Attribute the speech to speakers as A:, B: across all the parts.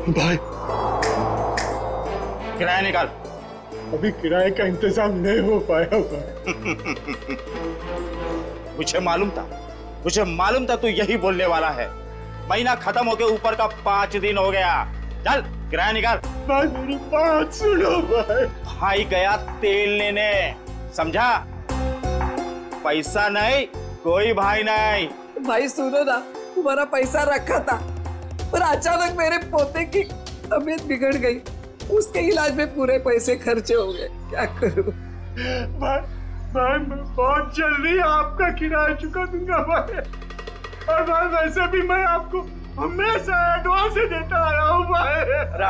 A: भाई
B: किराया निकाल।
A: अभी किराए का इंतजाम नहीं हो पाया भाई।
B: मुझे मालूम था तू यही बोलने वाला है। महीना खत्म होके ऊपर का 5 दिन हो गया। चल किराया निकाल।
A: भाई मेरी बात सुनो भाई।
B: भाई गया तेल लेने, समझा? पैसा नहीं, कोई भाई नहीं।
C: भाई सुनो ना, तुम्हारा पैसा रखा था पर अचानक मेरे पोते की तबीयत बिगड़ गई, उसके इलाज में पूरे पैसे खर्चे हो गए, क्या करूं?
A: भाई मैं बहुत जल्दी आपका किराया चुका दूंगा भाई। और भाई वैसे भी मैं आपको हमेशा एडवांस देता आया हूँ भाई।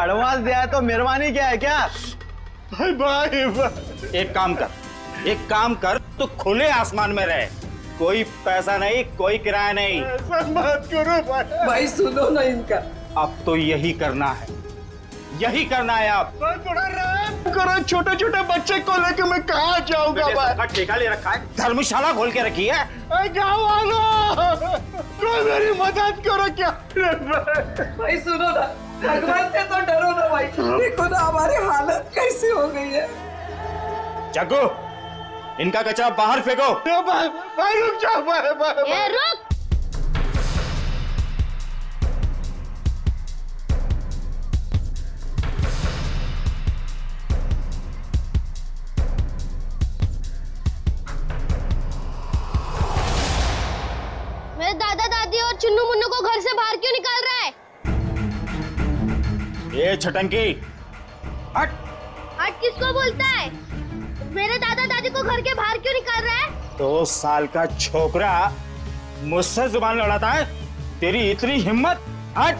D: एडवांस दिया है तो मेहरबानी क्या है क्या?
A: भाई
B: एक काम कर तो खुले आसमान में रहे। कोई पैसा नहीं, कोई किराया नहीं।
A: ऐसा मत करो भाई।
C: भाई सुनो ना इनका।
B: अब तो यही करना है आप।
A: थोड़ा रहम करो, छोटे छोटे बच्चे को लेके मैं कहाँ जाऊंगा भाई?
B: ठेका ले रखा है, धर्मशाला खोल के रखी है।
A: गाँव वालों, कोई मेरी मदद करो क्या?
C: भाई सुनो ना, भगवान से तो डरो ना भाई। देखो ना हमारी हालत कैसी हो गई है।
B: जग्गू, इनका कचरा बाहर फेंको।
A: भाई रुक जाओ भाई।
E: ए रुक। मेरे दादा दादी और चुन्नू मुन्नू को घर से बाहर क्यों निकाल रहा है?
B: ये छटंकी, हट।
E: हट किसको बोलता है? मेरे दादा दादी को घर के बाहर क्यों निकाल रहा है?
B: 2 साल का छोकरा मुझसे जुबान लड़ाता है? तेरी इतनी हिम्मत? हट।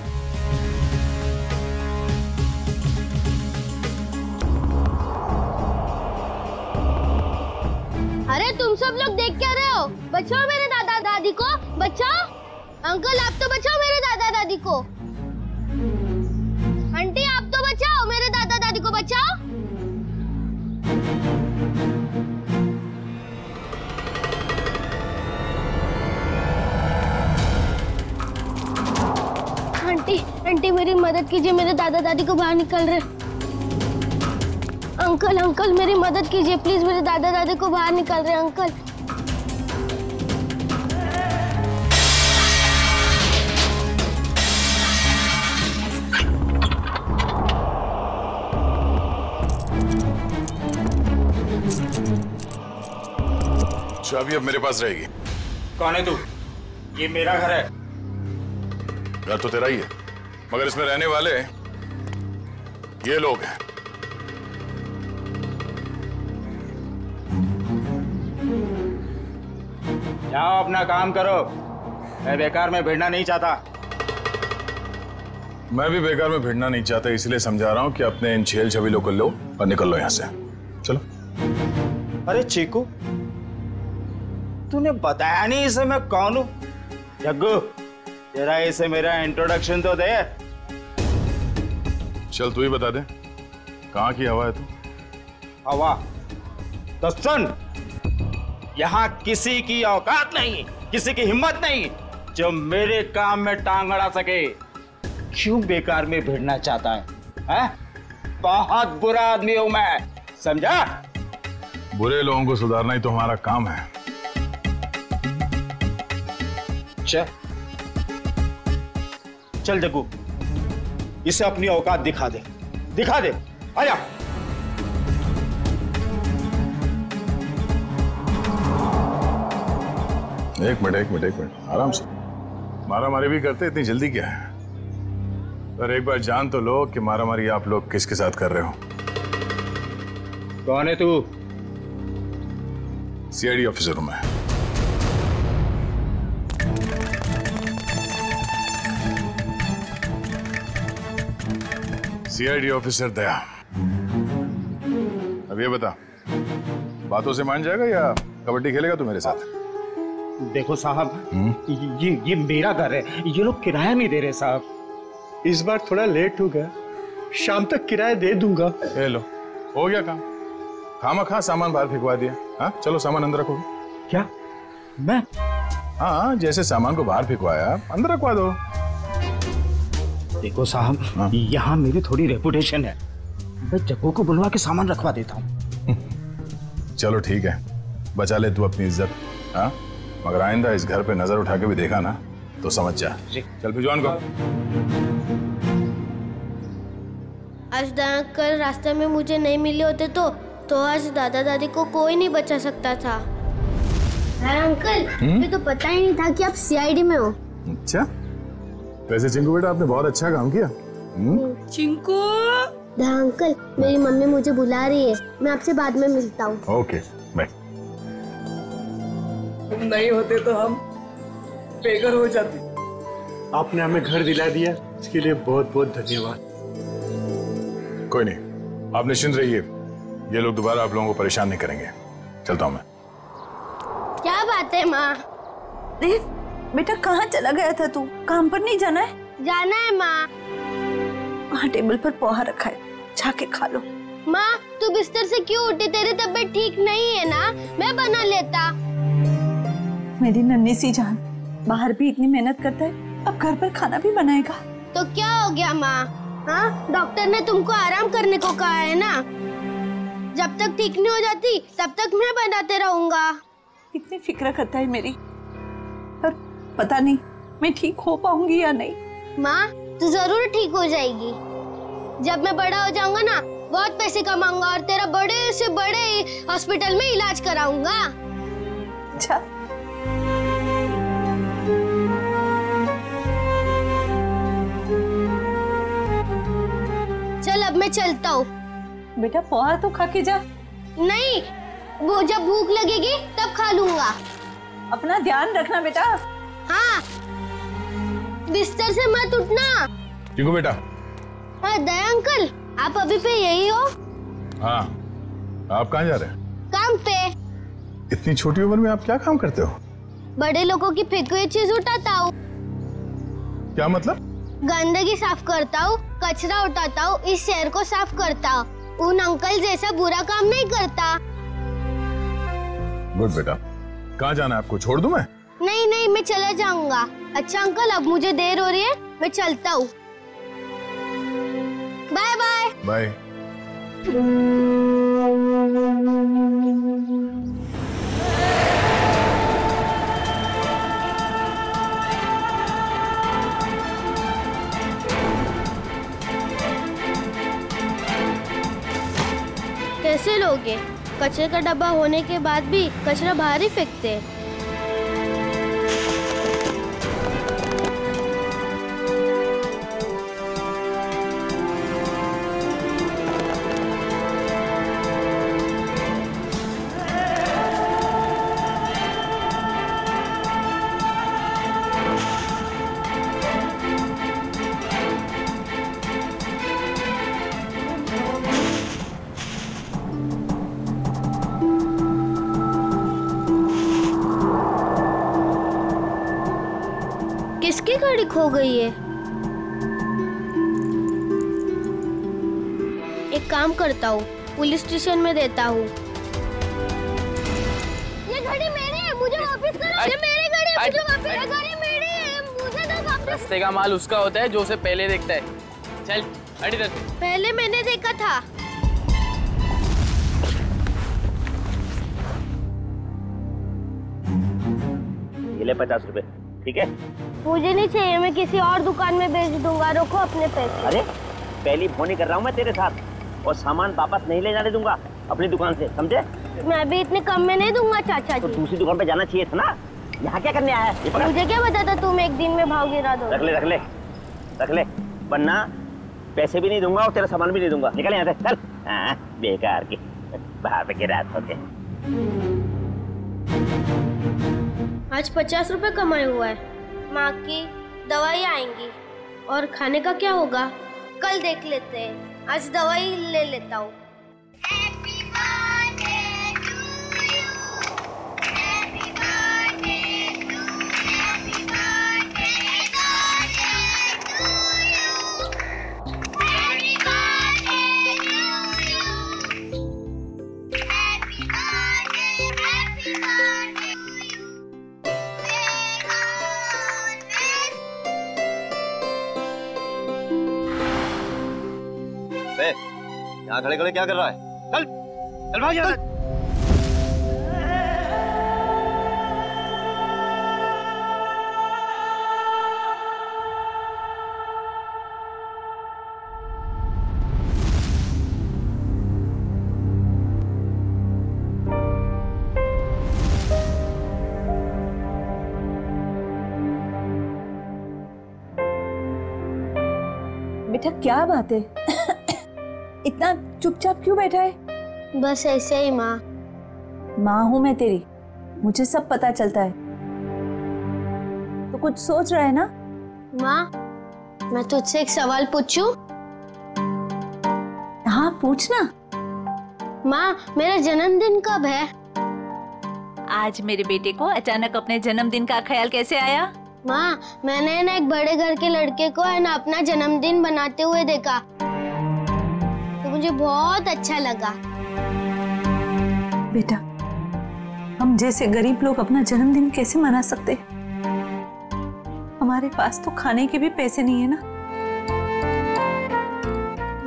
E: अरे तुम सब लोग देख क्या रहे हो? बचाओ मेरे दादा दादी को, बचाओ। अंकल आप तो बचाओ मेरे दादा दादी को। आंटी आप तो बचाओ मेरे दादा दादी को, बचाओ। आंटी मेरी मदद कीजिए, मेरे दादा दादी को बाहर निकल रहे। अंकल मेरी मदद कीजिए प्लीज, मेरे दादा दादी को बाहर निकल रहे अंकल।
F: चाबी अब मेरे पास रहेगी।
B: कौन है तू? ये मेरा घर है।
F: घर तो तेरा ही है, मगर इसमें रहने वाले ये लोग हैं।
B: जाओ अपना काम करो, मैं बेकार में भिड़ना नहीं चाहता।
F: मैं भी बेकार में भिड़ना नहीं चाहता, इसलिए समझा रहा हूं कि अपने इन छेल छबीलों को लो और निकल लो यहां से। चलो।
B: अरे चीकू, तूने बताया नहीं इसे मैं कौन हूं? जग्गू, तेरा इसे मेरा इंट्रोडक्शन तो दे।
F: चल तू ही बता दे, कहाँ की हवा है तू?
B: हवा? तो सुन, यहाँ किसी की औकात नहीं, किसी की हिम्मत नहीं जो मेरे काम में टांग अड़ा सके। क्यों बेकार में भिड़ना चाहता है? बहुत बुरा आदमी हूं मैं, समझा?
F: बुरे लोगों को सुधारना ही तो हमारा काम है।
B: चल जग्गू, इसे अपनी औकात दिखा दे, दिखा दे। आजा।
F: एक मिनट, आराम से। मारामारी भी करते, इतनी जल्दी क्या है? पर एक बार जान तो लो कि मारामारी आप लोग किसके साथ कर रहे हो।
B: कौन है तू?
F: सीआईडी ऑफिसर हूं मैं। सीआईडी ऑफिसर दया। अब ये बता, बातों से मान जाएगा या कबड्डी खेलेगा तू मेरे साथ?
B: देखो साहब, ये मेरा घर है, ये लोग किराया नहीं दे रहे साहब।
A: इस बार थोड़ा लेट हो गया, शाम तक किराया दे दूंगा।
F: ले लो, हो गया काम। खामखा सामान बाहर फेंकवा दिया। हाँ चलो, सामान अंदर रखो।
B: क्या? मैं?
F: हाँ, जैसे सामान को बाहर फेंकवाया अंदर रखवा दो।
B: देखो साहब, यहाँ मेरी थोड़ी रेपुटेशन है, मैं जग्गू को बुलवा के सामान रखवा देता हूँ।
F: चलो ठीक है, बचा ले तू अपनी इज्जत। हाँ, मगर आइंदा इस घर पे नजर उठा के भी देखा ना तो समझ जा। चल भिजवान को।
E: आज दया अंकल रास्ते में मुझे नहीं मिले होते तो आज दादा दादी को कोई नहीं बचा सकता था। अरे अंकल, मुझे तो पता ही नहीं था कि आप सीआईडी में हो।
F: अच्छा, वैसे चिंकू बेटा आपने बहुत अच्छा काम किया।
C: चिंकू।
E: दया अंकल, मेरी मम्मी मुझे बुला रही है, मैं आपसे बाद में मिलता हूँ।
F: Okay bye.
C: तुम नहीं होते तो हम बेघर हो जाते।
A: आपने हमें घर दिला दिया, इसके लिए बहुत बहुत धन्यवाद।
F: कोई नहीं, आप निश्चिंत रहिए, ये लोग दोबारा आप लोगों को परेशान नहीं करेंगे। चलता हूँ मैं।
E: क्या बात है माँ?
G: देव, बेटा कहाँ चला गया था तू? काम पर नहीं जाना है?
E: जाना है माँ।
G: वहाँ टेबल पर पोहा रखा है, जाके खा लो।
E: माँ, तू बिस्तर से क्यों उठी? तेरी तबीयत ठीक नहीं है ना? मैं बना लेता।
G: मेरी नन्ही सी जान, बाहर भी इतनी मेहनत करता है, अब घर पर खाना भी बनाएगा।
E: तो क्या हो गया माँ? हाँ, डॉक्टर ने तुमको आराम करने को कहा है ना। जब तक ठीक नहीं हो जाती तब तक मैं बनाते रहूंगा।
G: कितनी फिक्र करता है मेरी, पर पता नहीं मैं ठीक हो पाऊंगी या नहीं।
E: माँ, तू जरूर ठीक हो जाएगी। जब मैं बड़ा हो जाऊंगा ना, बहुत पैसे कमाऊंगा और तेरा बड़े से बड़े हॉस्पिटल में इलाज कराऊंगा।
G: अच्छा,
E: चल अब मैं चलता हूँ।
G: बेटा पोहा तो खा के जा।
E: नहीं, वो जब भूख लगेगी तब खा लूंगा।
G: अपना ध्यान रखना बेटा।
E: हाँ, बिस्तर से मत उठना।
F: चिंकू बेटा।
E: हाँ दया अंकल, आप अभी पे यही हो?
F: हाँ, आप कहाँ जा रहे हैं?
E: काम पे।
F: इतनी छोटी उम्र में आप क्या काम करते हो?
E: बड़े लोगों की फेंकी हुई चीज उठाता हूँ।
F: क्या मतलब?
E: गंदगी साफ करता हूँ, कचरा उठाता हूँ, इस शहर को साफ करता हूँ। उन अंकल जैसा बुरा काम नहीं करता।
F: गुड बेटा। कहाँ जाना है आपको? छोड़ दूं मैं?
E: नहीं नहीं, मैं चला जाऊंगा। अच्छा अंकल, अब मुझे देर हो रही है, मैं चलता हूँ। Bye bye.
F: बाय।
E: कैसे लोगे? कचरे का डब्बा होने के बाद भी कचरा बाहर ही फेंकते हैं। किसकी गाड़ी खो गई है? एक काम करता हूँ, पुलिस स्टेशन में देता हूँ। ये घड़ी मेरी है, मुझे वापस करो। ये मेरी घड़ी है, मुझे वापस। ये घड़ी मेरी है, मुझे दो वापस।
H: रास्ते का माल उसका होता है जो उसे पहले देखता है। चल हट इधर।
E: पहले मैंने देखा था।
I: ये ले 50 रुपए, ठीक है?
E: मुझे नहीं चाहिए, मैं किसी और दुकान में बेच दूंगा। रखो अपने पैसे।
I: अरे पहली फोन ही कर रहा हूँ मैं तेरे साथ, और सामान वापस नहीं ले जाने दूंगा अपनी दुकान से, समझे?
E: मैं भी इतने कम में नहीं दूंगा चाचा
I: तो
E: जी।
I: दूसरी दुकान पे जाना चाहिए था ना, यहाँ क्या करने आया है? ये पकड़।
E: मुझे क्या पता था तुम एक दिन में भाव गिरा दो।
I: रख ले रख ले रख ले, वरना पैसे भी नहीं दूंगा और तेरा सामान भी नहीं दूंगा। निकल यहाँ से, चल। हाँ, बेकार की बाहर पे गिरा होते।
E: आज 50 रुपए कमाए हुआ है। माँ की दवाई आएंगी और खाने का क्या होगा कल देख लेते हैं। आज दवाई ले लेता हूँ।
I: यहाँ खड़े खड़े क्या कर रहा है? चल चल भाग यहाँ से।
G: बेटा क्या बात है? इतना चुपचाप क्यों बैठा है?
E: बस ऐसे ही माँ।
G: माँ हूं मैं तेरी, मुझे सब पता चलता है। तो कुछ सोच रहा है ना?
E: माँ, मैं तुझसे एक सवाल पूछूं?
G: हाँ पूछना।
E: माँ, मेरा जन्मदिन कब है?
G: आज मेरे बेटे को अचानक अपने जन्मदिन का ख्याल कैसे आया?
E: माँ, मैंने ना एक बड़े घर के लड़के को है ना अपना जन्मदिन बनाते हुए देखा, तो मुझे बहुत अच्छा लगा।
G: बेटा, हम जैसे गरीब लोग अपना जन्मदिन कैसे मना सकते? हमारे पास तो खाने के भी पैसे नहीं है ना।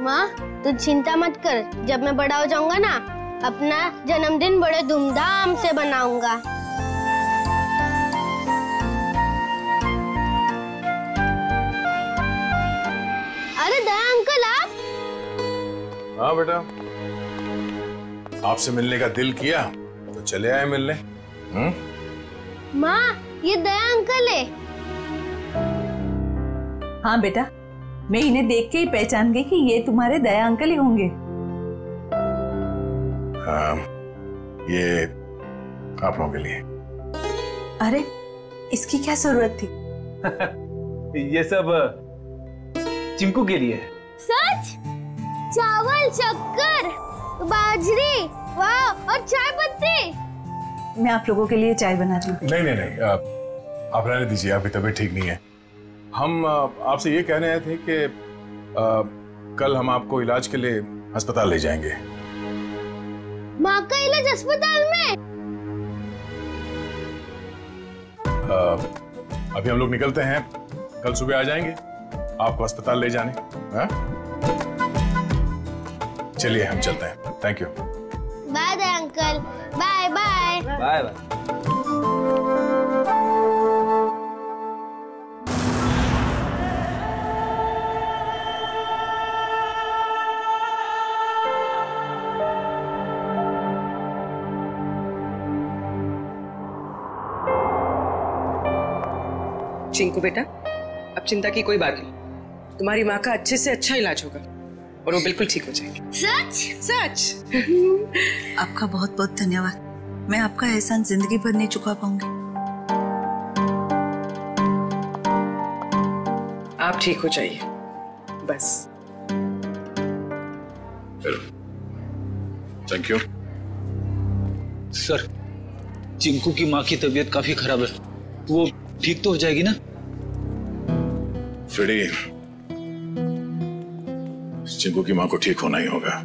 E: माँ, तू चिंता मत कर, जब मैं बड़ा हो जाऊंगा ना, अपना जन्मदिन बड़े धूमधाम से बनाऊंगा। अरे दया अंकल, आप?
F: हाँ बेटा, आपसे मिलने का दिल किया तो चले आए मिलने।
E: माँ, ये दया अंकल है।
G: हाँ बेटा, मैं इन्हें देख के ही पहचान गई कि ये तुम्हारे दया अंकल ही होंगे।
F: हाँ, ये आप लोगों के लिए।
G: अरे इसकी क्या जरूरत थी?
J: ये सब चिंकू के लिए।
E: सच? चावल, शक्कर, बाजरी, वाह, और चाय पत्ती।
G: मैं आप लोगों के लिए चाय बनाती हूँ।
F: नहीं नहीं नहीं, आप रहने दीजिए, आपकी तबीयत ठीक नहीं है। हम आपसे ये कह रहे थे कि कल हम आपको इलाज के लिए अस्पताल ले जाएंगे।
E: माँ का इलाज अस्पताल में?
F: अभी हम लोग निकलते हैं, कल सुबह आ जाएंगे आपको अस्पताल ले जाने। हाँ? चलिए हम चलते हैं। Thank you.
E: Bye Daya uncle. Bye bye.
J: Bye bye.
C: Chinku बेटा, अब चिंता की कोई बात नहीं, तुम्हारी माँ का अच्छे से अच्छा इलाज होगा और वो बिल्कुल ठीक हो जाएगी।
E: सच?
C: सच।
G: आपका बहुत बहुत धन्यवाद। मैं आपका एहसान जिंदगी भर नहीं चुका पाऊंगी।
C: आप ठीक हो जाइए बस।
F: Thank you.
J: सर, चिंकू की माँ की तबीयत काफी खराब है, वो ठीक तो हो जाएगी ना?
F: फ्रेडी, चिंकू की माँ को ठीक होना ही होगा।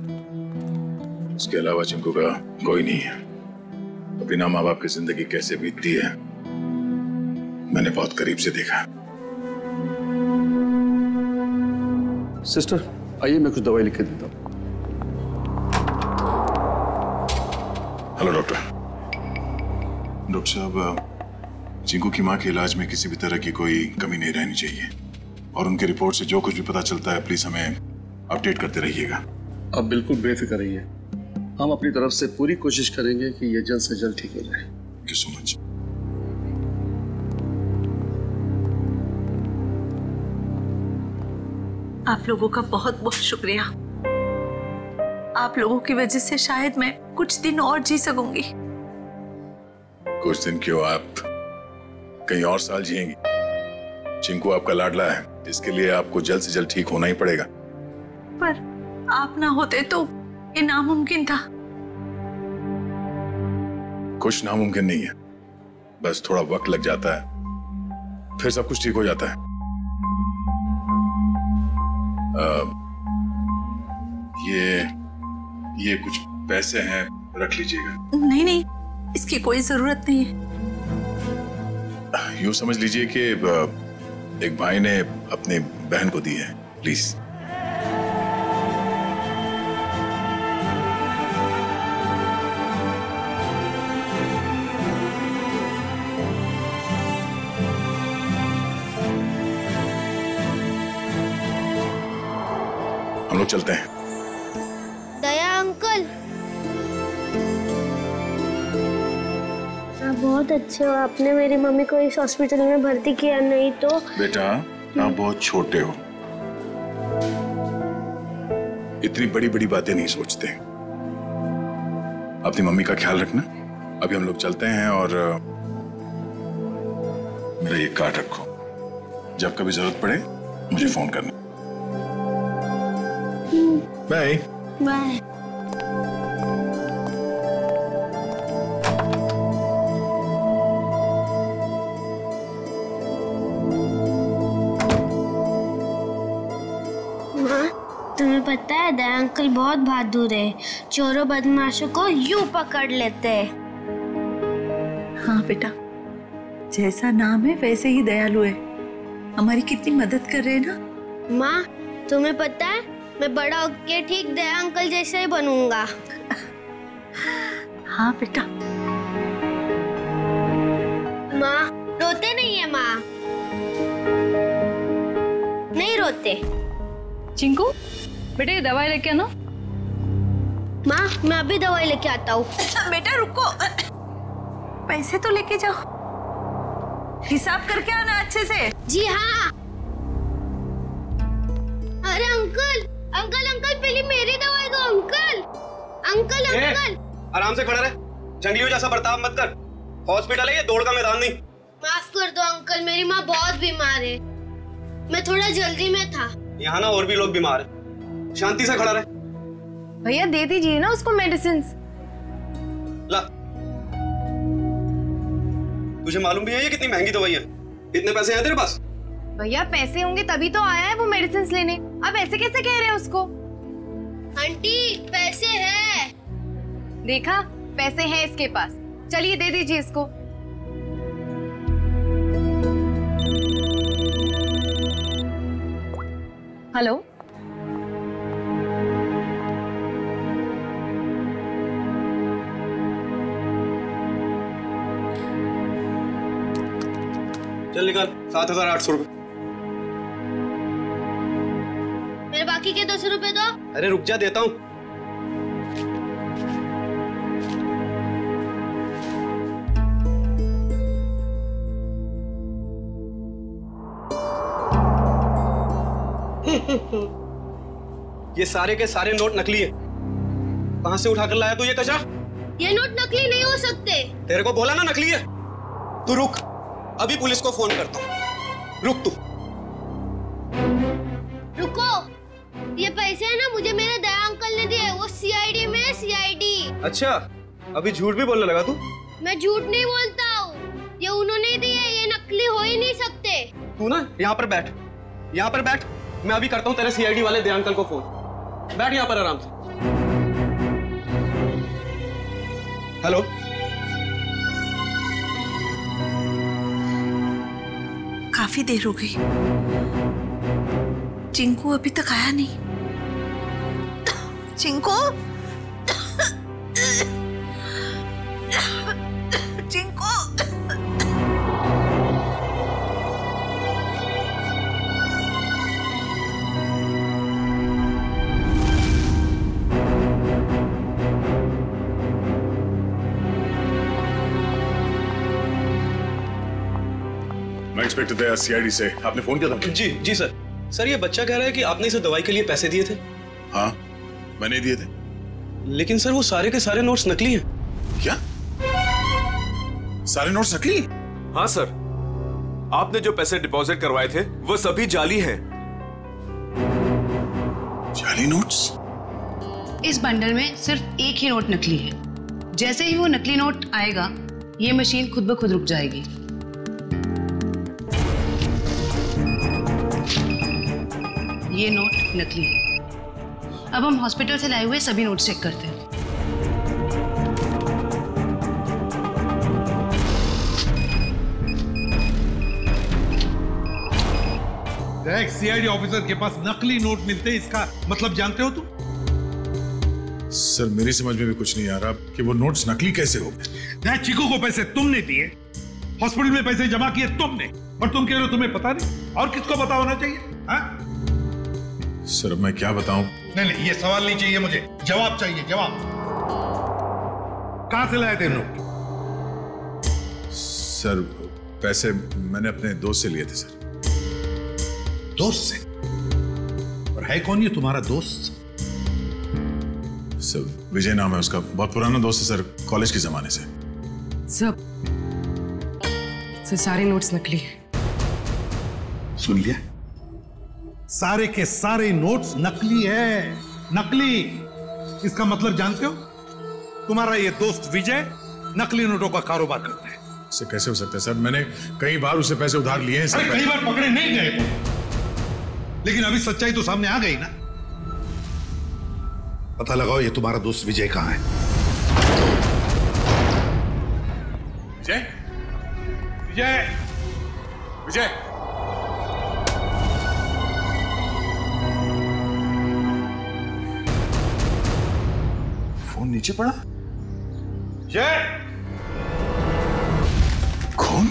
F: उसके अलावा चिंकू का कोई नहीं है। तो बिना माँ बाप की जिंदगी कैसे बीतती है मैंने बहुत करीब से देखा।
K: सिस्टर आइए, मैं कुछ दवाई लिख के देता हूँ।
F: Hello doctor. डॉक्टर साहब, चिंकू की माँ के इलाज में किसी भी तरह की कोई कमी नहीं रहनी चाहिए और उनके रिपोर्ट से जो कुछ भी पता चलता है प्लीज हमें अपडेट करते रहिएगा।
K: आप बिल्कुल बेफिक्र रहिए, हम अपनी तरफ से पूरी कोशिश करेंगे कि ये जल्द से जल्द ठीक हो जाए।
F: Thank you so much.
G: आप लोगों का बहुत बहुत शुक्रिया। आप लोगों की वजह से शायद मैं कुछ दिन और जी सकूंगी।
F: कुछ दिन क्यों, आप कहीं और साल जिएंगी। चिंकू आपका लाडला है, इसके लिए आपको जल्द से जल्द ठीक होना ही पड़ेगा।
G: पर आप ना होते तो ये नामुमकिन था।
F: कुछ नामुमकिन नहीं है, बस थोड़ा वक्त लग जाता है, फिर सब कुछ ठीक हो जाता है। ये कुछ पैसे हैं, रख लीजिएगा।
G: नहीं नहीं, इसकी कोई जरूरत नहीं है।
F: यूं समझ लीजिए कि एक भाई ने अपनी बहन को दी है, प्लीज। लोग चलते हैं।
E: दया अंकल, आप बहुत अच्छे हो। आपने मेरी मम्मी को इस हॉस्पिटल में भर्ती किया, नहीं तो।
F: बेटा आप बहुत छोटे हो, इतनी बड़ी बड़ी बातें नहीं सोचते। अपनी मम्मी का ख्याल रखना। अभी हम लोग चलते हैं और मेरा ये कार्ड रखो, जब कभी जरूरत पड़े मुझे फोन करना। Bye
E: bye. तुम्हें पता है दया अंकल बहुत बहादुर है, चोरों बदमाशों को यूं पकड़ लेते हैं।
G: हाँ बेटा, जैसा नाम है वैसे ही दयालु है। हमारी कितनी मदद कर रहे हैं ना।
E: माँ, तुम्हें पता है मैं बड़ा होके ठीक दया अंकल जैसे ही बनूंगा।
G: हाँ बेटा।
E: माँ रोते नहीं है माँ, नहीं रोते।
L: चिंकू बेटा ये दवाई लेके आना।
E: माँ मैं अभी दवाई लेके आता हूँ।
G: बेटा रुको, पैसे तो लेके जाओ, हिसाब करके आना अच्छे से।
E: जी हाँ। अरे अंकल अंकल अंकल, पहले मेरी दवाई दो अंकल। अंकल अंकल
M: आराम से खड़ा रहे, जंगलियों जैसा बर्ताव मत कर। हॉस्पिटल है ये, दौड़ का मैदान नहीं।
E: माफ कर दो अंकल, मेरी माँ बहुत बीमार है, मैं थोड़ा जल्दी में था।
M: यहाँ ना और भी लोग बीमार हैं, शांति से खड़ा रहे।
L: भैया दे दीजिए ना उसको मेडिसिन।
M: ला, तुझे मालूम भी है ये कितनी महंगी दवाई है? इतने पैसे हैं तेरे पास?
L: भैया पैसे होंगे तभी तो आया है वो मेडिसिन लेने, अब ऐसे कैसे कह रहे हैं उसको?
E: आंटी पैसे हैं।
L: देखा, पैसे हैं इसके पास, चलिए दे दीजिए इसको। हेलो,
M: चल निकाल 7,800 रुपए।
E: मेरे बाकी के 200 रुपए दो।
M: अरे रुक जा, देता हूँ। ये सारे के सारे नोट नकली है। कहां से उठाकर लाया तू ये कचरा?
E: ये नोट नकली नहीं हो सकते।
M: तेरे को बोला ना नकली है। तू रुक, अभी पुलिस को फोन करता हूँ। रुक तू।
E: रुको, ये पैसे है ना मुझे मेरे दया अंकल ने दिए, वो सीआईडी में सीआईडी।
M: अच्छा, अभी झूठ भी बोलने लगा तू?
E: मैं झूठ नहीं बोलता हूँ, ये उन्होंने दिए, ये नकली हो ही नहीं सकते।
M: तू ना यहाँ पर बैठ, यहाँ पर बैठ। मैं अभी करता हूँ तेरे सीआईडी वाले दया अंकल को फोन। बैठ यहाँ पर आराम से। हेलो,
G: काफी देर हो गई, चिंकू अभी तक आया नहीं। चिंकू, चिंकू।
F: मैं इंस्पेक्टर दया सीआईडी से। आपने फोन किया था?
M: जी जी सर। सर ये बच्चा कह रहा है कि आपने इसे दवाई के लिए पैसे दिए थे।
F: हाँ मैंने दिए थे।
M: लेकिन सर वो सारे के सारे नोट्स नकली हैं।
F: क्या? सारे नोट्स नकली?
N: हाँ सर, आपने जो पैसे डिपॉजिट करवाए थे वो सभी जाली हैं।
F: जाली नोट्स?
O: इस बंडल में सिर्फ एक ही नोट नकली है। जैसे ही वो नकली नोट आएगा, ये मशीन खुद ब खुद रुक जाएगी। ये नोट नकली है। अब हम हॉस्पिटल से लाए हुए सभी नोट चेक करते हैं।
P: देख, सीआईडी ऑफिसर के पास नकली नोट मिलते हैं, इसका मतलब जानते हो तुम?
F: सर मेरी समझ में भी कुछ नहीं आ रहा कि वो नोट्स नकली कैसे हो गए।
P: चीकू को पैसे तुमने दिए, हॉस्पिटल में पैसे जमा किए तुमने, और तुम कह रहे हो तुम्हें पता नहीं? और किसको पता होना चाहिए? हाँ?
F: सर अब मैं क्या बताऊं?
P: नहीं नहीं, ये सवाल नहीं चाहिए मुझे, जवाब चाहिए, जवाब। कहां से लाए थे नोट?
F: सर पैसे मैंने अपने दोस्त से लिए थे सर।
P: दोस्त से? और है कौन ये तुम्हारा दोस्त?
F: सर विजय नाम है उसका, बहुत पुराना दोस्त है सर, कॉलेज के जमाने से।
Q: सर सारे नोट्स नकली हैं।
P: सुन लिया? सारे के सारे नोट्स नकली है, नकली। इसका मतलब जानते हो? तुम्हारा ये दोस्त विजय नकली नोटों का कारोबार करता है।
F: सर कैसे हो सकता है सर? मैंने कई बार उससे पैसे उधार लिए हैं सर।
P: कई बार पकड़े नहीं गए, लेकिन अभी सच्चाई तो सामने आ गई ना। पता लगाओ ये तुम्हारा दोस्त विजय कहां है।
F: विजय, विजय, विजय। फोन नीचे पड़ा।
P: जय,
F: कौन?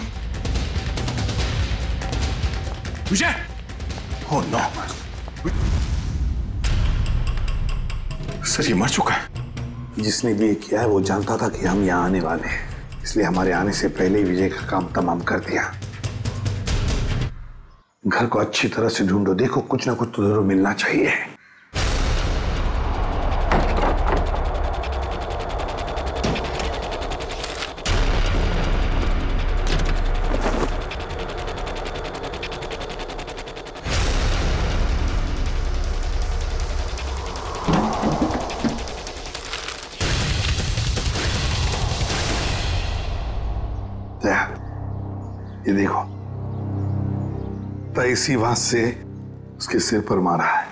F: विजय। ओह नो, सर ये मर चुका है।
R: जिसने भी ये किया है वो जानता था कि हम यहाँ आने वाले हैं, इसलिए हमारे आने से पहले ही विजय का काम तमाम कर दिया। घर को अच्छी तरह से ढूंढो, देखो कुछ ना कुछ तो जरूर मिलना चाहिए। ये देखो, तो इसी बात से उसके सिर पर मारा है।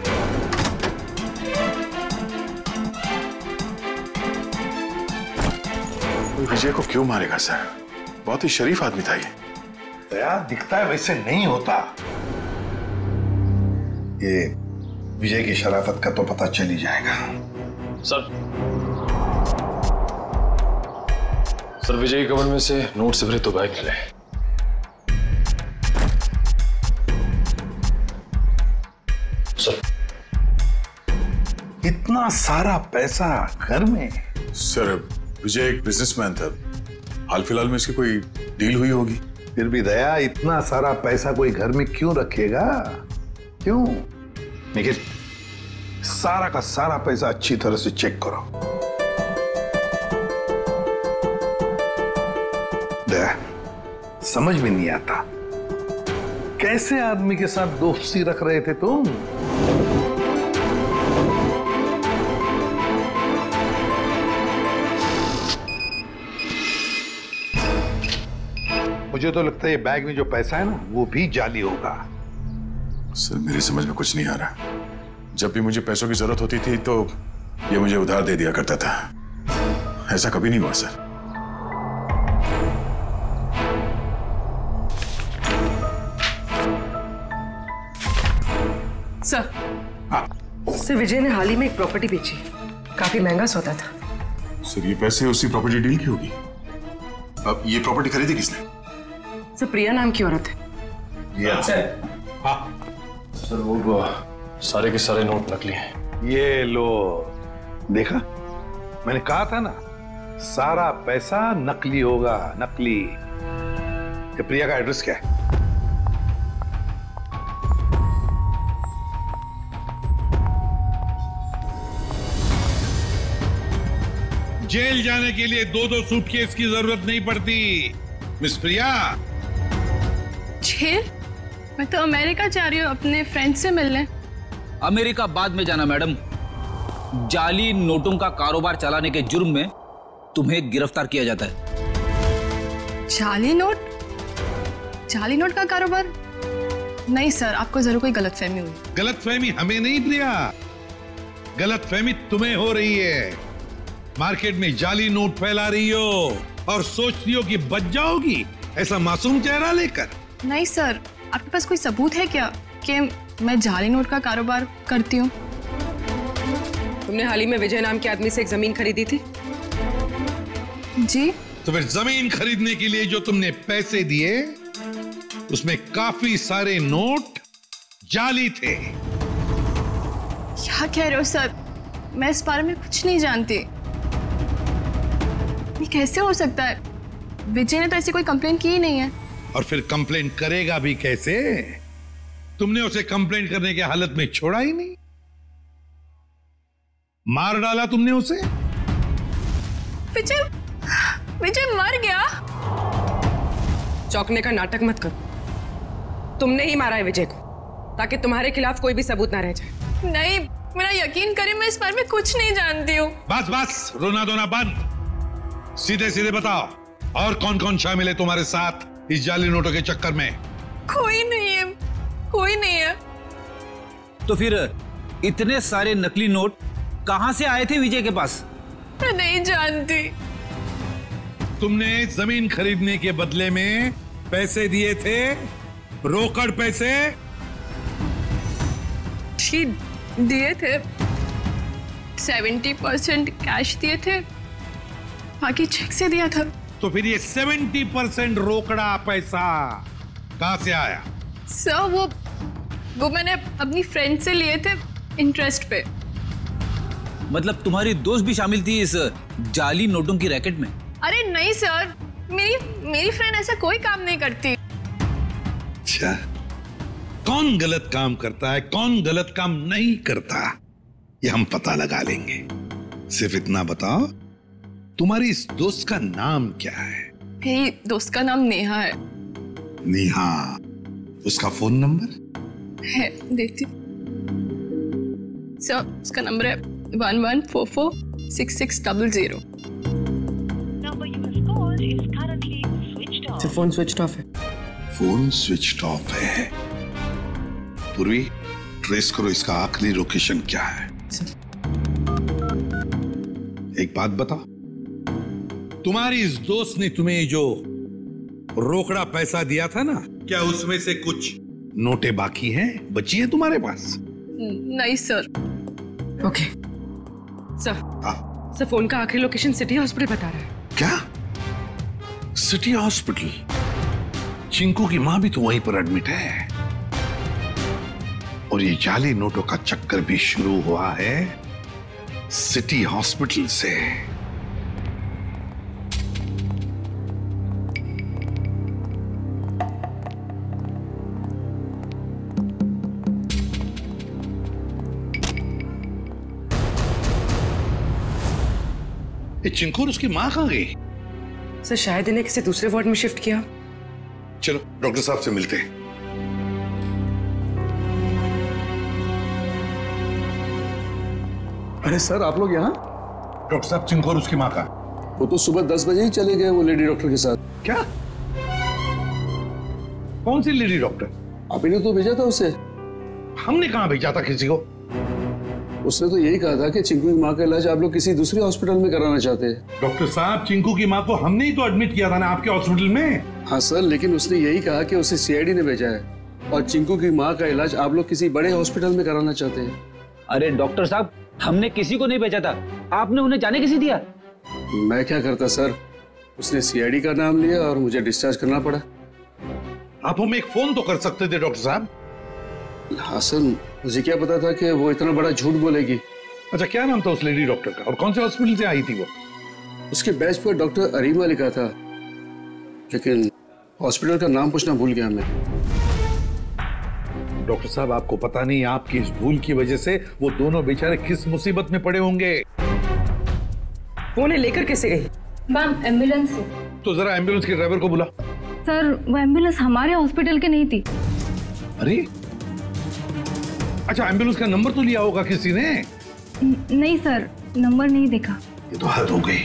F: विजय को क्यों मारेगा सर? बहुत ही शरीफ आदमी था ये।
R: दया दिखता है वैसे नहीं होता। ये विजय की शराफत का तो पता चल ही जाएगा।
S: सर विजय के कवर में से नोट से भरे तो बैग मिले।
R: सर इतना सारा पैसा घर में?
F: सर विजय एक बिजनेसमैन था, हाल फिलहाल में इसकी कोई डील हुई होगी।
R: फिर भी दया इतना सारा पैसा कोई घर में क्यों रखेगा? क्यों? निखिल सारा का सारा पैसा अच्छी तरह से चेक करो। दया समझ में नहीं आता, कैसे आदमी के साथ दोस्ती रख रहे थे तुम? मुझे तो लगता है ये बैग में जो पैसा है ना वो भी जाली होगा।
F: सर मेरी समझ में कुछ नहीं आ रहा। जब भी मुझे पैसों की जरूरत होती थी तो ये मुझे उधार दे दिया करता था, ऐसा कभी नहीं हुआ सर।
Q: सर विजय ने हाल ही में एक प्रॉपर्टी बेची, काफी महंगा सौदा था।
F: सर ये पैसे उसी प्रॉपर्टी डील की होगी। अब ये प्रॉपर्टी खरीदी किसने?
Q: सर प्रिया नाम की औरत है।
S: हाँ सर वो सारे के सारे नोट नकली हैं।
R: ये लो, देखा मैंने कहा था ना, सारा पैसा नकली होगा, नकली। ये प्रिया का एड्रेस क्या है?
P: जेल जाने के लिए 2-2 सूटकेस की जरूरत नहीं पड़ती मिस प्रिया।
T: जेल? मैं तो अमेरिका जा रही हूँ अपने फ्रेंड से मिलने।
J: अमेरिका बाद में जाना मैडम, जाली नोटों का कारोबार चलाने के जुर्म में तुम्हें गिरफ्तार किया जाता है।
T: जाली नोट? जाली नोट का कारोबार? नहीं सर, आपको जरूर कोई गलतफहमी हुई।
P: गलतफहमी हमें नहीं प्रिया, गलतफहमी तुम्हें हो रही है। मार्केट में जाली नोट फैला रही हो और सोच रही हो कि बच जाओगी ऐसा मासूम चेहरा लेकर।
T: नहीं सर, आपके पास कोई सबूत है क्या कि मैं जाली नोट का कारोबार करती हूँ?
Q: तुमने हाल ही में विजय नाम के आदमी से एक जमीन खरीदी थी?
T: जी।
P: तो फिर जमीन खरीदने के लिए जो तुमने पैसे दिए उसमें काफी सारे नोट जाली थे।
T: क्या कह रहे हो सर? मैं इस बारे में कुछ नहीं जानती। ये कैसे हो सकता है? विजय ने तो ऐसी कोई कंप्लेंट की ही नहीं है।
P: और फिर कंप्लेंट करेगा भी कैसे? तुमने उसे कंप्लेंट करने की हालत में छोड़ा ही नहीं, मार डाला तुमने उसे।
T: विजय विजय मर गया?
Q: चौंकने का नाटक मत करो। तुमने ही मारा है विजय को, ताकि तुम्हारे खिलाफ कोई भी सबूत ना रह जाए।
T: नहीं, मेरा यकीन करें, मैं इस बारे में कुछ नहीं जानती हूँ।
P: बस बस, रोना धोना बंद। सीधे सीधे बताओ, और कौन कौन शामिल है तुम्हारे साथ इस जाली नोटों के चक्कर में?
T: कोई नहीं है, कोई नहीं है।
J: तो फिर इतने सारे नकली नोट कहां से आए थे विजय के पास?
T: मैं नहीं जानती।
P: तुमने जमीन खरीदने के बदले में पैसे दिए थे, रोकड़ पैसे?
T: ठीक दिए थे, 70% कैश दिए थे, बाकी चेक से दिया था।
P: तो फिर ये 70% रोकड़ा पैसा कहां से आया?
T: सर वो मैंने अपनी फ्रेंड से लिए थे इंटरेस्ट पे।
J: मतलब तुम्हारी दोस्त भी शामिल थी इस जाली नोटों की रैकेट में?
T: अरे नहीं सर, मेरी फ्रेंड ऐसा कोई काम नहीं करती।
P: अच्छा, कौन गलत काम करता है, कौन गलत काम नहीं करता, ये हम पता लगा लेंगे। सिर्फ इतना बताओ, तुम्हारी इस दोस्त का नाम क्या है?
T: मेरी दोस्त का नाम नेहा है।
P: नेहा, उसका फोन नंबर
T: है, देती। सर उसका नंबर है 11446600।
Q: फोन स्विच ऑफ है।
P: फोन स्विच ऑफ है। पूर्वी, ट्रेस करो इसका आखिरी लोकेशन क्या है। एक बात बताओ, तुम्हारी इस दोस्त ने तुम्हें जो रोकड़ा पैसा दिया था ना, क्या उसमें से कुछ नोटें बाकी हैं, बची हैं तुम्हारे पास?
T: नहीं sir.
Q: Okay sir, sir phone का आखिरी लोकेशन सिटी हॉस्पिटल बता रहा है।
P: क्या? City hospital? चिंकू की मां भी तो वहीं पर एडमिट है, और ये जाली नोटों का चक्कर भी शुरू हुआ है सिटी हॉस्पिटल से। ये चिंकू और उसकी मां कहां गई?
Q: सर शायद इन्हें किसी दूसरे वार्ड में शिफ्ट किया।
P: चलो डॉक्टर साहब से मिलते हैं।
K: अरे सर, आप लोग यहाँ?
P: डॉक्टर साहब, चिंकू और उसकी मां का?
K: वो तो सुबह 10 बजे ही चले गए, वो लेडी डॉक्टर के साथ।
P: क्या? कौन सी लेडी डॉक्टर?
K: आप ही ने तो भेजा था उसे।
P: हमने कहां भेजा था किसी को?
K: उसने तो यही कहा था कि चिंकू की माँ का इलाज आप लोग किसी दूसरे हॉस्पिटल में कराना चाहते हैं।
P: डॉक्टर साहब, चिंकू की माँ को हमने ही तो एडमिट किया था ना आपके हॉस्पिटल में।
K: हाँ सर, लेकिन उसने यही कहा कि उसे सीआईडी ने भेजा है, और चिंकू की माँ का इलाज आप लोग किसी बड़े हॉस्पिटल में कराना चाहते हैं।
J: अरे डॉक्टर साहब, हमने किसी को नहीं भेजा था, आपने उन्हें जाने किसी दिया?
K: मैं क्या करता सर, उसने सीआईडी का नाम लिया और मुझे डिस्चार्ज करना पड़ा।
P: आप हमें एक फोन तो कर सकते थे डॉक्टर साहब।
K: हाँ सर, मुझे क्या पता था कि वो इतना बड़ा झूठ बोलेगी।
P: अच्छा, क्या नाम था उस लेडी डॉक्टर का, और कौन से हॉस्पिटल से आई थी वो?
K: उसके बैच पर डॉक्टर अरीमा लिखा था, लेकिन हॉस्पिटल का नाम पूछना भूल गया मैं।
P: डॉक्टर साहब, आपको पता नहीं आपकी इस भूल की वजह से वो दोनों बेचारे किस मुसीबत में पड़े होंगे।
Q: वो उन्हें लेकर कैसे गई?
U: मैम, एम्बुलेंस से।
P: तो जरा एम्बुलेंस के ड्राइवर को बुला।
U: सर, वो एम्बुलेंस हमारे हॉस्पिटल की नहीं थी।
P: अरे अच्छा, एम्बुलेंस का नंबर तो लिया होगा किसी ने?
U: नहीं सर, नंबर नहीं देखा।
P: ये तो हद हो गई।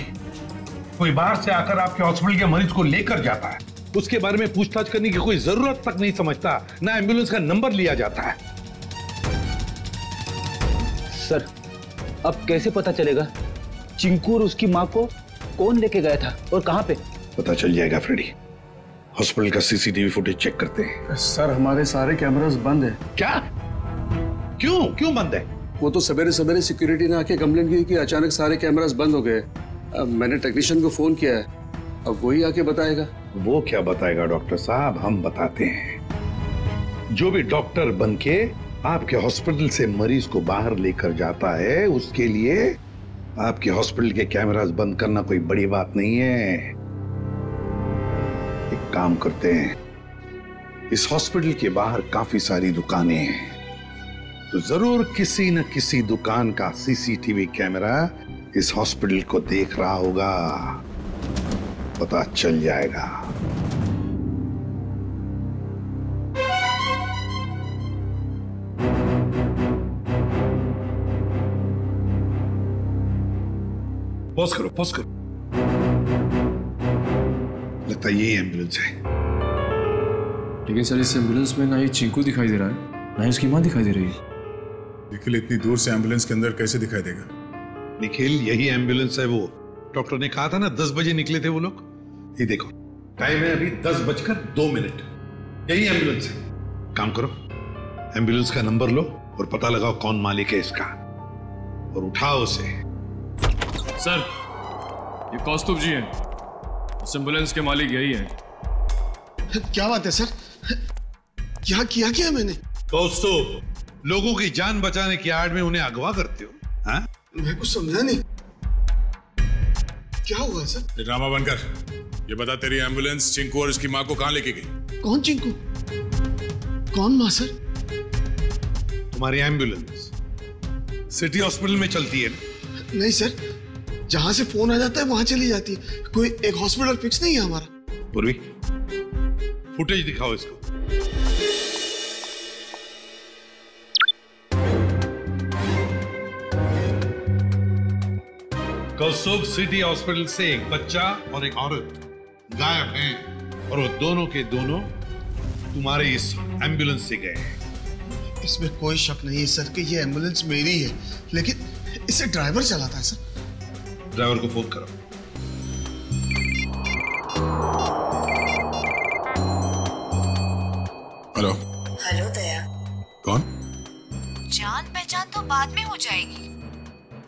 P: कोई बाहर से आकर आपके हॉस्पिटल के मरीज को लेकर जाता है, उसके बारे में पूछताछ करने की कोई जरूरत तक नहीं समझता, ना एम्बुलेंस का नंबर लिया जाता है।
J: सर, अब कैसे पता चलेगा चिंकू और उसकी माँ को कौन लेके गया था और कहां पे?
P: पता चल जाएगा फ्रेडी। हॉस्पिटल का सीसीटीवी फुटेज चेक करते हैं।
K: सर, हमारे सारे कैमरास बंद है।
P: क्या? क्यों बंद है?
K: वो तो सवेरे सवेरे सिक्योरिटी ने आके कंप्लेंट की कि अचानक सारे कैमरास बंद हो गए। अब मैंने टेक्नीशियन को फोन किया है, अब वही आके बताएगा।
P: वो क्या बताएगा डॉक्टर साहब, हम बताते हैं। जो भी डॉक्टर बनके
R: आपके हॉस्पिटल से मरीज को बाहर लेकर जाता है, उसके लिए आपके हॉस्पिटल के कैमरास बंद करना कोई बड़ी बात नहीं है। एक काम करते हैं, इस हॉस्पिटल के बाहर काफी सारी दुकानें हैं, तो जरूर किसी न किसी दुकान का सीसीटीवी कैमरा इस हॉस्पिटल को देख रहा होगा, पता चल जाएगा। पॉज करो, पॉज करो। लगता है यही एम्बुलेंस है।
S: लेकिन सर इस एम्बुलेंस में ना ही चिंकू दिखाई दे रहा है, ना ही उसकी मां दिखाई दे रही है।
F: निखिल इतनी दूर से एम्बुलेंस के अंदर कैसे दिखाई देगा?
R: निखिल यही एम्बुलेंस है वो। डॉक्टर ने कहा था ना 10 बजे निकले थे वो लोग। ये देखो टाइम है अभी 10:02। यही एम्बुलेंस है। काम करो, एम्बुलेंस का नंबर लो और पता लगाओ कौन मालिक है इसका, और उठाओ उसे।
S: सर ये कौस्तुभ जी हैं, इस एम्बुलेंस के मालिक यही है।
K: क्या बात है सर, क्या किया मैंने?
R: कौस्तुभ, लोगों की जान बचाने की आड़ में उन्हें अगवा करते हो? हाँ?
K: मैं कुछ समझा नहीं, क्या हुआ सर?
F: ड्रामा बनकर ये बता, तेरी एम्बुलेंस चिंकू और उसकी माँ को कहाँ लेके गई?
K: कौन चिंकू? कौन माँ सर?
R: तुम्हारी एम्बुलेंस सिटी हॉस्पिटल में चलती है ना?
K: नहीं सर, जहां से फोन आ जाता है वहां चली जाती है। कोई एक हॉस्पिटल फिक्स नहीं है हमारा।
R: पूर्वी, फुटेज दिखाओ इसको। कौस्तुभ सिटी हॉस्पिटल से एक बच्चा और एक औरत गायब हैं, और वो दोनों के दोनों तुम्हारे इस एम्बुलेंस से गए हैं।
K: इसमें कोई शक नहीं है सर कि ये एम्बुलेंस मेरी है, लेकिन इसे ड्राइवर चलाता है सर।
R: ड्राइवर को फोन करो।
F: हेलो।
G: हेलो दया।
F: कौन?
G: जान पहचान तो बाद में हो जाएगी,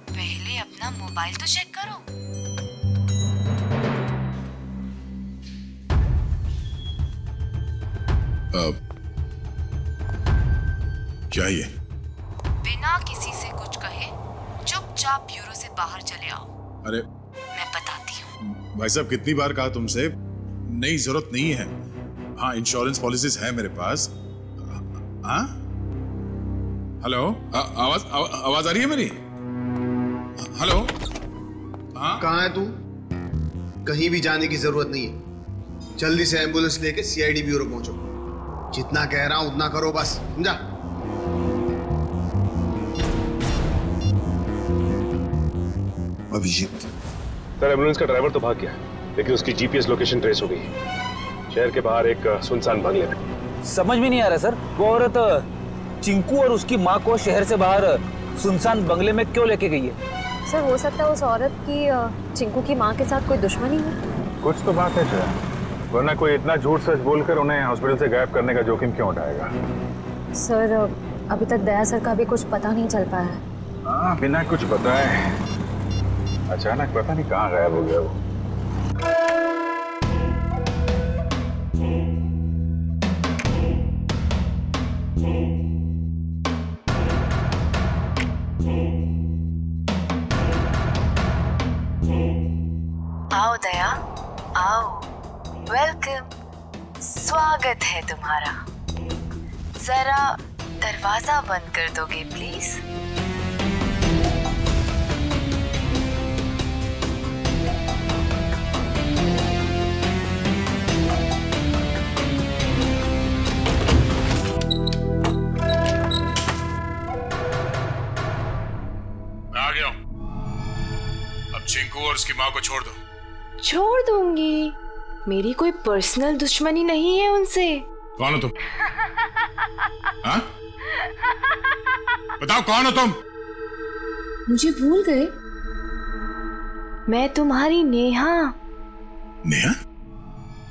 G: पहले अपना मोबाइल तो चेक करो।
F: क्या ये?
G: बिना किसी से कुछ कहे चुपचाप ब्यूरो से बाहर चले आओ।
F: अरे
G: मैं बताती हूँ।
F: भाई साहब, कितनी बार कहा तुमसे, नहीं जरूरत नहीं है। हाँ, इंश्योरेंस पॉलिसीज है मेरे पास। हाँ, हेलो, आवाज आ रही है मेरी? हेलो। हाँ,
K: कहाँ है तू? कहीं भी जाने की जरूरत नहीं है, जल्दी से एम्बुलेंस लेके सीआईडी ब्यूरो पहुंचो। जितना कह रहा हूं उतना करो, बस समझा?
R: अभिजीत
M: सर, एम्बुलेंस का ड्राइवर तो भाग गया, लेकिन उसकी जीपीएस लोकेशन ट्रेस हो गई। शहर के बाहर एक सुनसान बंगले में।
J: समझ में नहीं आ रहा सर, वो औरत चिंकू और उसकी माँ को शहर से बाहर सुनसान बंगले में क्यों लेके गई है?
D: सर हो सकता है उस औरत की चिंकू की माँ के साथ कोई दुश्मनी हो।
F: कुछ तो बात है सर, वरना कोई इतना झूठ सच बोलकर उन्हें हॉस्पिटल से गायब करने का जोखिम क्यों उठाएगा?
D: सर अभी तक दया सर का भी कुछ पता नहीं चल पाया है।
F: हाँ, बिना कुछ बताए अचानक पता नहीं कहाँ गायब हो गया वो।
G: आओ दया, आओ, वेलकम, स्वागत है तुम्हारा। जरा दरवाजा बंद कर दोगे प्लीज?
F: आ गया हूं। अब चिंकू और उसकी माँ को छोड़ दो।
L: छोड़ दूंगी, मेरी कोई पर्सनल दुश्मनी नहीं है उनसे।
F: कौन हो तुम? हाँ? बताओ कौन हो तुम?
L: मुझे भूल गए? मैं तुम्हारी नेहा।
F: नेहा?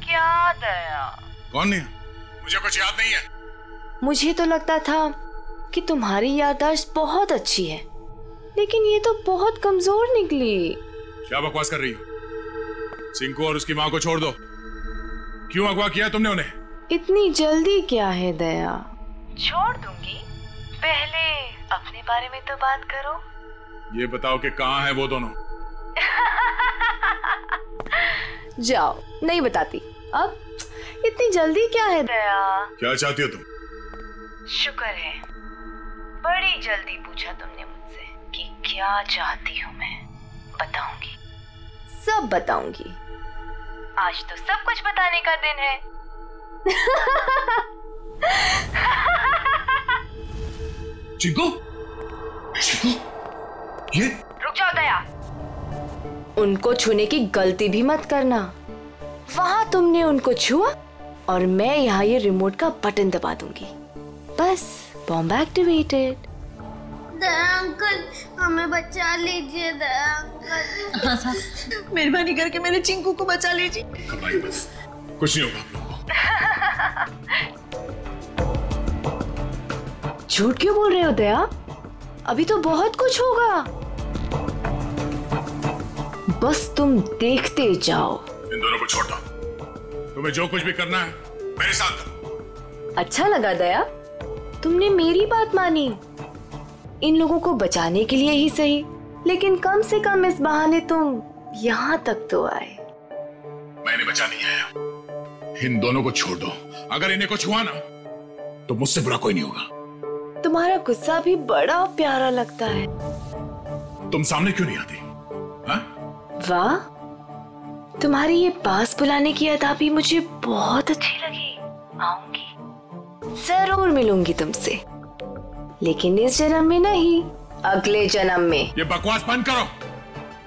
G: क्या दया?
F: कौन नेहा? मुझे कुछ याद नहीं है।
L: मुझे तो लगता था कि तुम्हारी याददाश्त बहुत अच्छी है, लेकिन ये तो बहुत कमजोर निकली।
F: क्या बकवास कर रही हो? चिंकू और उसकी माँ को छोड़ दो। क्यों अगवा किया तुमने उन्हें?
L: इतनी जल्दी क्या है दया?
G: छोड़ दूंगी,
L: पहले अपने बारे में तो बात करो।
F: ये बताओ कि कहाँ है वो दोनों?
L: जाओ, नहीं बताती। अब इतनी जल्दी क्या है दया?
F: क्या चाहती हो तुम?
L: शुक्र है बड़ी जल्दी पूछा तुमने मुझसे कि क्या चाहती हूँ मैं। बताऊंगी, सब बताऊंगी। आज तो सब कुछ बताने का दिन है।
F: चिंकू, चिंकू, ये
L: रुक जाओ दया, उनको छूने की गलती भी मत करना। वहां तुमने उनको छुआ और मैं यहाँ ये रिमोट का बटन दबा दूंगी। बस, बॉम्ब एक्टिवेटेड।
E: दया अंकल, हमें बचा लीजिए दया अंकल।
G: हाँ साहब, मेहरबानी करके मेरे चिंकू को बचा लीजिए।
F: घबराइए बस, कुछ नहीं होगा आप लोगों
L: को। झूठ क्यों बोल रहे हो दया? अभी तो बहुत कुछ होगा। बस तुम देखते जाओ।
F: इन दोनों को छोड़ दो। तुम्हें जो कुछ भी करना है मेरे साथ करो।
L: अच्छा लगा दया, तुमने मेरी बात मानी। इन लोगों को बचाने के लिए ही सही, लेकिन कम से कम इस बहाने तुम यहाँ तक तो आए।
F: मैंने बचा नहीं आया। इन दोनों को छोड़ दो। अगर इन्हें कुछ हुआ ना तो मुझसे बुरा कोई नहीं होगा।
L: तुम्हारा गुस्सा भी बड़ा प्यारा लगता है।
F: तुम सामने क्यों नहीं आती?
L: वाह, तुम्हारी ये पास बुलाने की अदा भी मुझे बहुत अच्छी लगी। आऊंगी, जरूर मिलूंगी तुमसे, लेकिन इस जन्म में नहीं, अगले जन्म में।
F: ये बकवास बंद करो।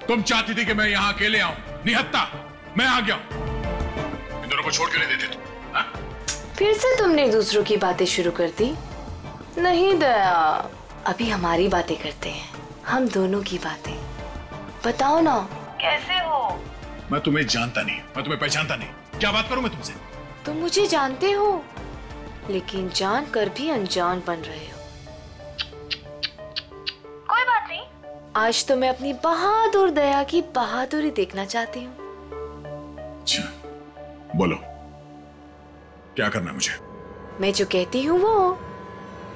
F: तुम चाहती थी कि मैं यहाँ अकेले आऊं, निहत्ता मैं आ गया। इन दोनों को छोड़ के नहीं देते तुम।
L: फिर से तुमने दूसरों की बातें शुरू कर दी। नहीं दया, अभी हमारी बातें करते हैं, हम दोनों की बातें। बताओ ना, कैसे हो?
F: मैं तुम्हें जानता नहीं, मैं तुम्हें पहचानता नहीं। क्या बात करूं मैं तुमसे?
L: तुम मुझे जानते हो, लेकिन जानकर भी अनजान बन रहे हो। कोई बात नहीं, आज तो मैं अपनी बहादुर दया की बहादुरी देखना चाहती हूँ।
F: अच्छा, बोलो क्या करना है मुझे?
L: मैं जो कहती हूँ वो।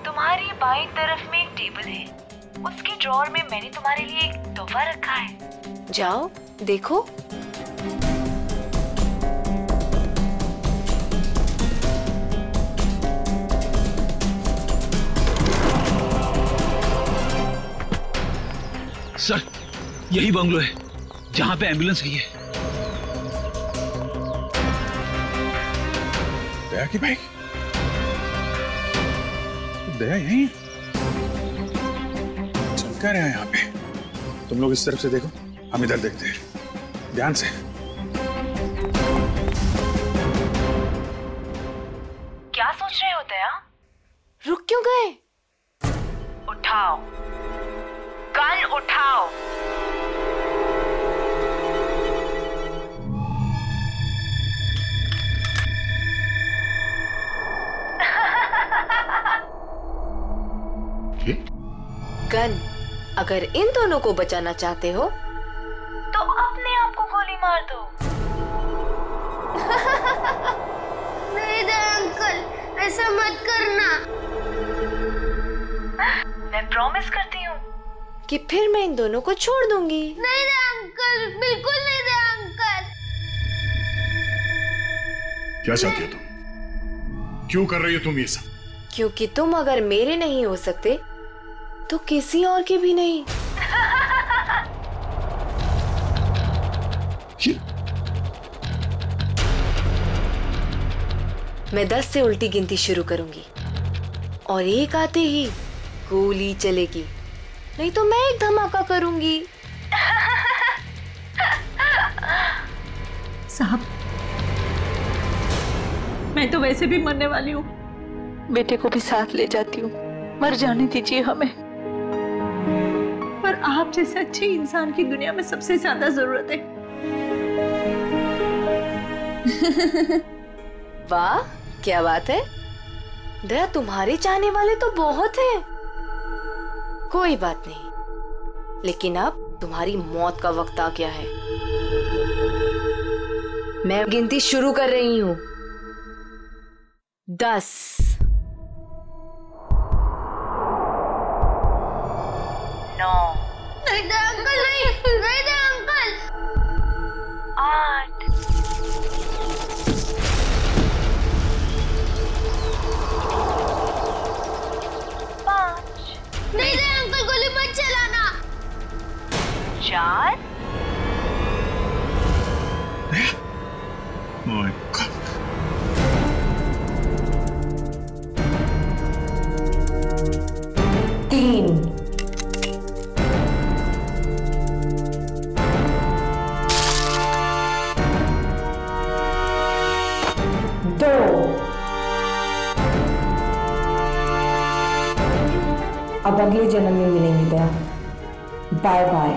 L: तुम्हारी बाईं तरफ में एक टेबल है, उसके ड्रॉअर में मैंने तुम्हारे लिए एक तोहफा रखा है। जाओ देखो।
J: सर, यही बंगलो है जहां पे एम्बुलेंस गई है।
F: दया की बाइक? दया यही चल क्या रहा है यहाँ पे? तुम लोग इस तरफ से देखो, हम इधर देखते हैं, ध्यान से।
L: क्या सोच रहे हो दया? रुक क्यों गए? उठाओ, गन उठाओ। गन, अगर इन दोनों को बचाना चाहते हो तो अपने आप को गोली मार दो।
E: नहीं दया अंकल, ऐसा मत करना।
L: मैं प्रॉमिस करती हूँ कि फिर मैं इन दोनों को छोड़ दूंगी।
E: नहीं दया अंकल, बिल्कुल नहीं दया अंकल।
F: क्या चाहती हो तुम? क्यों कर रही हो तुम ये सब?
L: क्योंकि तुम अगर मेरे नहीं हो सकते तो किसी और के भी नहीं। मैं 10 से उल्टी गिनती शुरू करूंगी और एक आते ही गोली चलेगी, नहीं तो मैं एक धमाका करूंगी।
G: साहब, मैं तो वैसे भी मरने वाली हूँ, बेटे को भी साथ ले जाती हूँ, मर जाने दीजिए हमें। पर आप जैसे अच्छे इंसान की दुनिया में सबसे ज्यादा जरूरत है।
L: वाह, क्या बात है दया, तुम्हारे चाहने वाले तो बहुत हैं। कोई बात नहीं, लेकिन अब तुम्हारी मौत का वक्त आ गया है। मैं गिनती शुरू कर रही हूँ। 10,
B: अब अगले जन्म में मिलेंगे दया। Bye bye.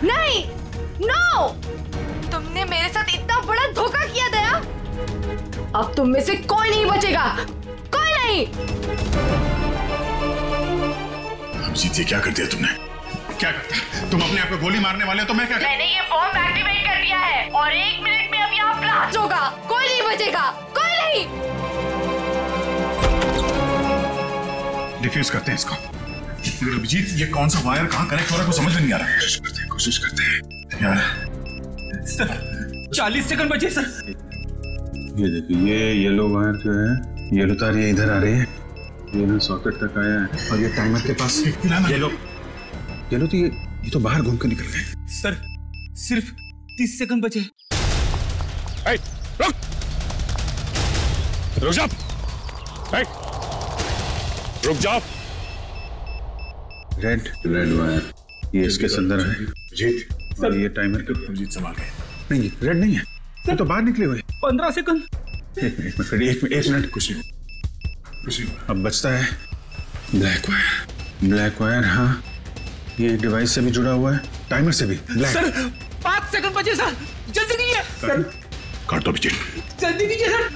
T: नहीं, नो! तुमने मेरे साथ इतना बड़ा धोखा किया दया। अब तुम में से कोई नहीं बचेगा, कोई नहीं।
F: अभिजीत, ये क्या कर दिया तुमने?
R: क्या करता? तुम अपने आप को गोली मारने वाले हो तो मैं क्या?
T: मैंने ये बॉम्ब एक्टिवेट कर दिया है और 1 मिनट में अब यहाँ ब्लास्ट होगा। कोई नहीं बचेगा, कोई नहीं।
F: डिफ्यूज करते हैं इसको। अभिजीत, ये कौन सा वायर कहाँ कनेक्ट हो रहा है कुछ समझ में नहीं आ रहा। कोशिश करते हैं यार।
J: सर 40 सेकंड बचे सर।
F: ये देखिए, ये येलो वायर जो है, येलो तार ये इधर आ रही है, ये ना सॉकेट तक आया है और ये टाइमर के पास येलो तो ये तो बाहर घूम के निकल गए।
J: सर सिर्फ 30 सेकंड बचे।
F: रुक जा, रुक जाओ। रेड वायर ये इसके अंदर है जीत, और ये टाइमर के जीत संभाल गए। नहीं, रेड नहीं है, ये तो बाहर निकले हुए।
J: 15 सेकंड।
F: एक मिनट कुछ नहीं। अब बचता है ब्लैक वायर। हाँ, ये डिवाइस से भी जुड़ा हुआ है, टाइमर से भी।
J: सर 5 सेकंड बचे सर, जल्दी कीजिए। सर
F: काट दो विजय,
J: जल्दी कीजिए सर।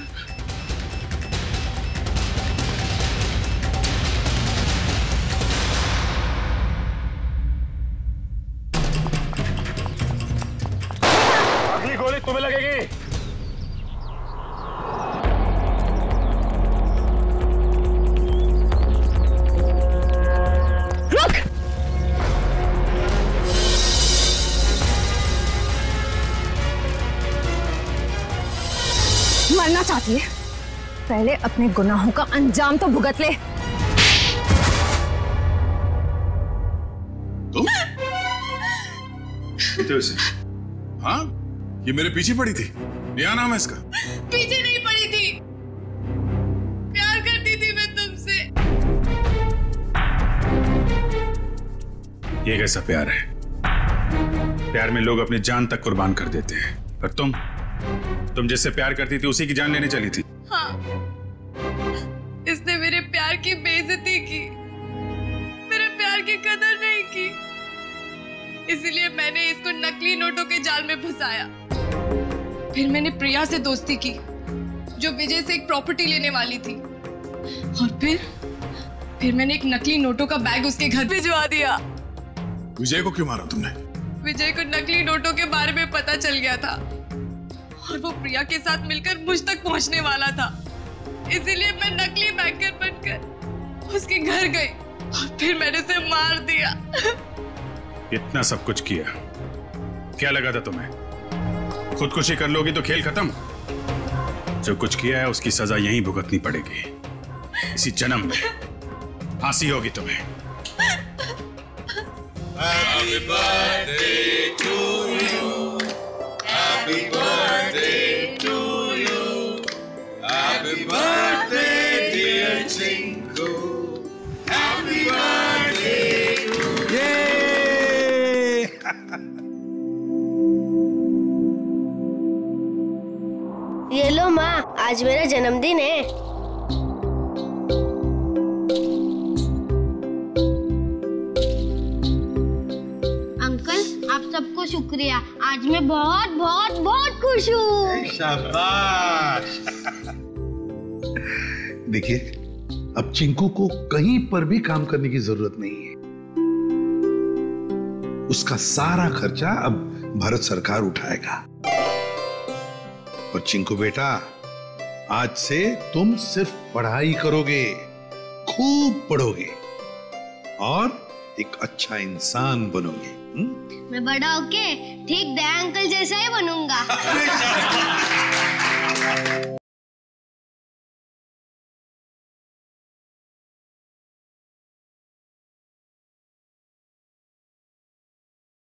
F: अगली गोली तुम्हें लगेगी।
T: रुक!
D: मरना चाहती है? पहले अपने गुनाहों का अंजाम तो भुगत ले।
F: उसे हाँ, ये मेरे पीछे पड़ी थी। क्या नाम है इसका?
T: पीछे नहीं पड़ी थी, प्यार करती थी मैं तुमसे।
F: ये कैसा प्यार है? प्यार में लोग अपनी जान तक कुर्बान कर देते हैं, पर तुम जिससे प्यार करती थी उसी की जान लेने चली थी।
T: हाँ, इसने मेरे प्यार की बेइज्जती की, मेरे प्यार की कदर नहीं की, इसीलिए मैंने इसको नकली नोटों के जाल में फंसाया। फिर मैंने प्रिया से दोस्ती की, जो विजय से एक प्रॉपर्टी लेने वाली थी, और फिर मैंने एक नकली नोटों का बैग उसके घर भिजवा दिया।
F: विजय को क्यों मारा तुमने?
T: विजय को नकली नोटों के बारे में पता चल गया था और वो प्रिया के साथ मिलकर मुझ तक पहुंचने वाला था, इसीलिए मैं नकली बैंकर बनकर उसके घर गई और फिर मैंने उसे मार दिया।
F: इतना सब कुछ किया, क्या लगा था तुम्हें? खुदकुशी कर लोगी तो खेल खत्म। जो कुछ किया है उसकी सजा यहीं भुगतनी पड़ेगी। इसी जन्म में फांसी होगी तुम्हें।
V: Happy birthday to you. Happy birthday to you. Happy birthday dear Chinku. Happy birthday to you.
E: ये लो माँ, आज मेरा जन्मदिन है। अंकल, आप सबको शुक्रिया, आज मैं बहुत बहुत बहुत खुश हूँ।
R: शाबाश। देखिए, अब चिंकू को कहीं पर भी काम करने की जरूरत नहीं है। उसका सारा खर्चा अब भारत सरकार उठाएगा। और चिंकू बेटा, आज से तुम सिर्फ पढ़ाई करोगे, खूब पढ़ोगे और एक अच्छा इंसान बनोगे।
E: मैं बड़ा होके ठीक दया अंकल जैसा ही बनूंगा।